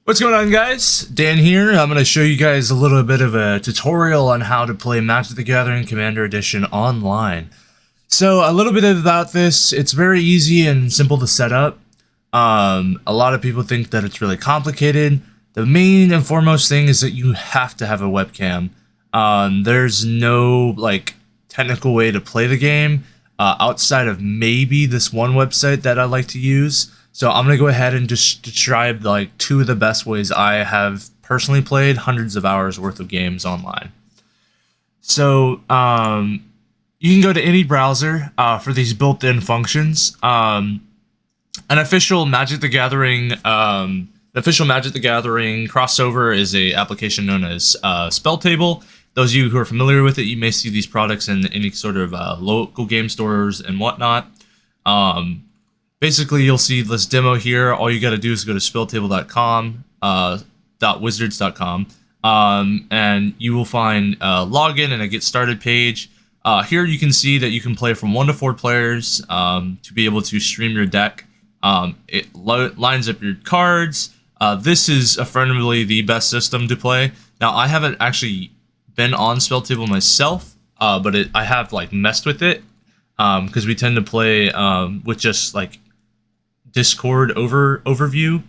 What's going on, guys? Dan here. I'm going to show you guys a little bit of a tutorial on how to play Magic the Gathering Commander Edition online. So a little bit about this, it's very easy and simple to set up. A lot of people think that it's really complicated. The main and foremost thing is that you have to have a webcam. There's no technical way to play the game outside of maybe this one website that I like to use. So I'm going to go ahead and just describe two of the best ways I have personally played hundreds of hours worth of games online. So you can go to any browser for these built-in functions. An official Magic the Gathering, crossover is a application known as Spell Table. Those of you who are familiar with it, you may see these products in any sort of local game stores and whatnot. Basically, you'll see this demo here. All you got to do is go to spelltable.com, .wizards.com, and you will find login and a get started page. Here you can see that you can play from 1 to 4 players to be able to stream your deck. It lines up your cards. This is affirmatively the best system to play. Now, I haven't actually been on Spell Table myself, but I have messed with it because we tend to play with just Discord overview,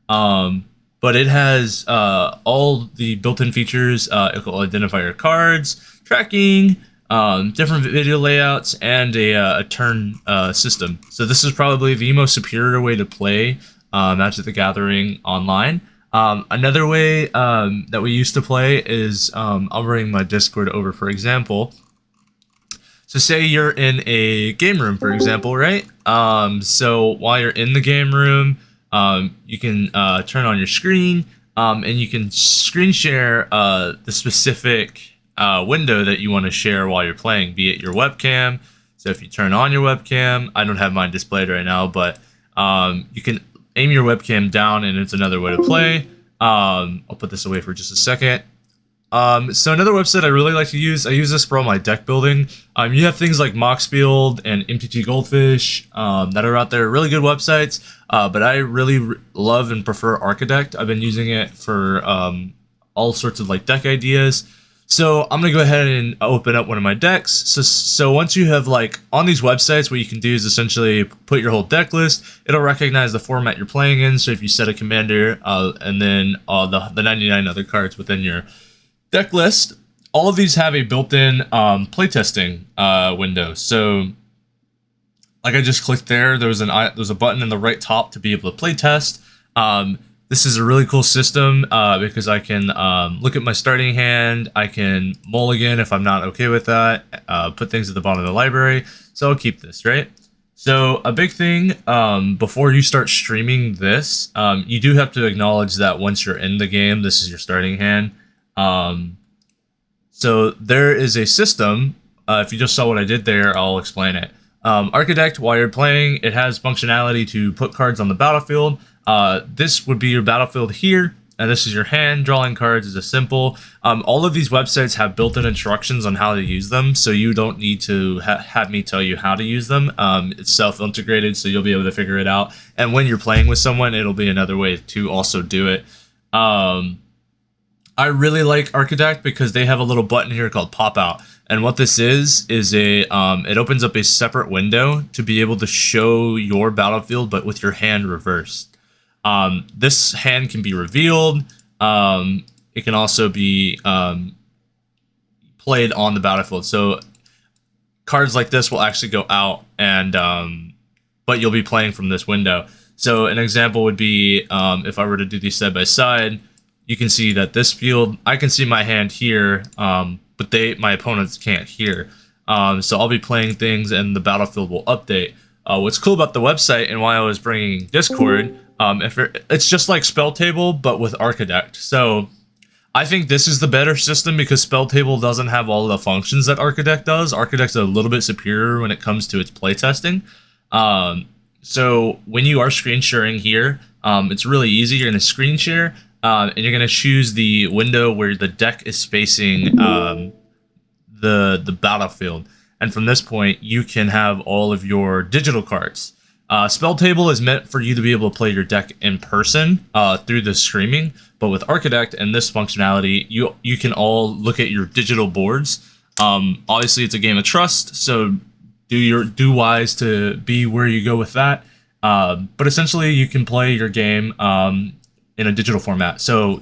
but it has all the built-in features. It will identify your cards, tracking, different video layouts, and a turn system. So this is probably the most superior way to play Magic the Gathering online. Another way that we used to play is I'll bring my Discord over, for example. So say you're in a game room, for example, right? So while you're in the game room, you can turn on your screen and you can screen share the specific window that you want to share while you're playing, be it your webcam. So if you turn on your webcam, I don't have mine displayed right now, but you can aim your webcam down and it's another way to play. I'll put this away for just a second. So another website I really like to use, I use this for all my deck building. You have things like Moxfield and MTG Goldfish that are out there, really good websites, but I really love and prefer Architect. I've been using it for all sorts of deck ideas. So I'm going to go ahead and open up one of my decks. So once you have on these websites, what you can do is essentially put your whole deck list. It'll recognize the format you're playing in. So if you set a commander and then the 99 other cards within your deck list, all of these have a built-in playtesting window. So I just clicked there. There's a button in the right top to be able to playtest. This is a really cool system because I can look at my starting hand. I can mulligan if I'm not okay with that. Put things at the bottom of the library. So I'll keep this, right? So a big thing before you start streaming this, you do have to acknowledge that once you're in the game, this is your starting hand. So there is a system. If you just saw what I did there, I'll explain it. Architect, while you're playing, it has functionality to put cards on the battlefield. This would be your battlefield here, and this is your hand. Drawing cards is a simple. All of these websites have built-in instructions on how to use them, so you don't need to have me tell you how to use them. It's self-integrated, so you'll be able to figure it out. And when you're playing with someone, it'll be another way to also do it. I really like Architect because they have a little button here called Pop Out. And what this is it opens up a separate window to be able to show your battlefield, but with your hand reversed. This hand can be revealed. It can also be played on the battlefield. So cards like this will actually go out, and but you'll be playing from this window. So an example would be if I were to do these side by side. You can see that this field, I can see my hand here, but my opponents can't here. So I'll be playing things and the battlefield will update. What's cool about the website and why I was bringing Discord, it's just like Spell Table, but with Architect. So I think this is the better system because Spell Table doesn't have all the functions that Architect does. Architect's a little bit superior when it comes to its playtesting. So when you are screen sharing here, it's really easy. You're going to screen share. And you're going to choose the window where the deck is facing the battlefield. And from this point, you can have all of your digital cards. Spell Table is meant for you to be able to play your deck in person through the streaming, but with Architect and this functionality, you can all look at your digital boards. Obviously, it's a game of trust, so do wise to be where you go with that. But essentially, you can play your game in a digital format. So,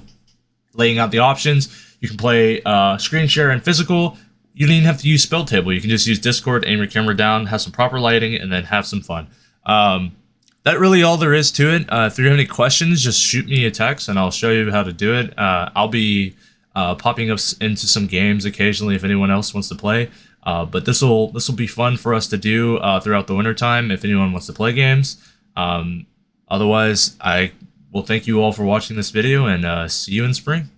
laying out the options, you can play screen share and physical. You don't even have to use Spell Table. You can just use Discord, aim your camera down, have some proper lighting, and then have some fun. That really all there is to it. If you have any questions, just shoot me a text and I'll show you how to do it. I'll be popping up into some games occasionally if anyone else wants to play. But this will be fun for us to do throughout the winter time if anyone wants to play games. Otherwise, I will thank you all for watching this video and see you in spring.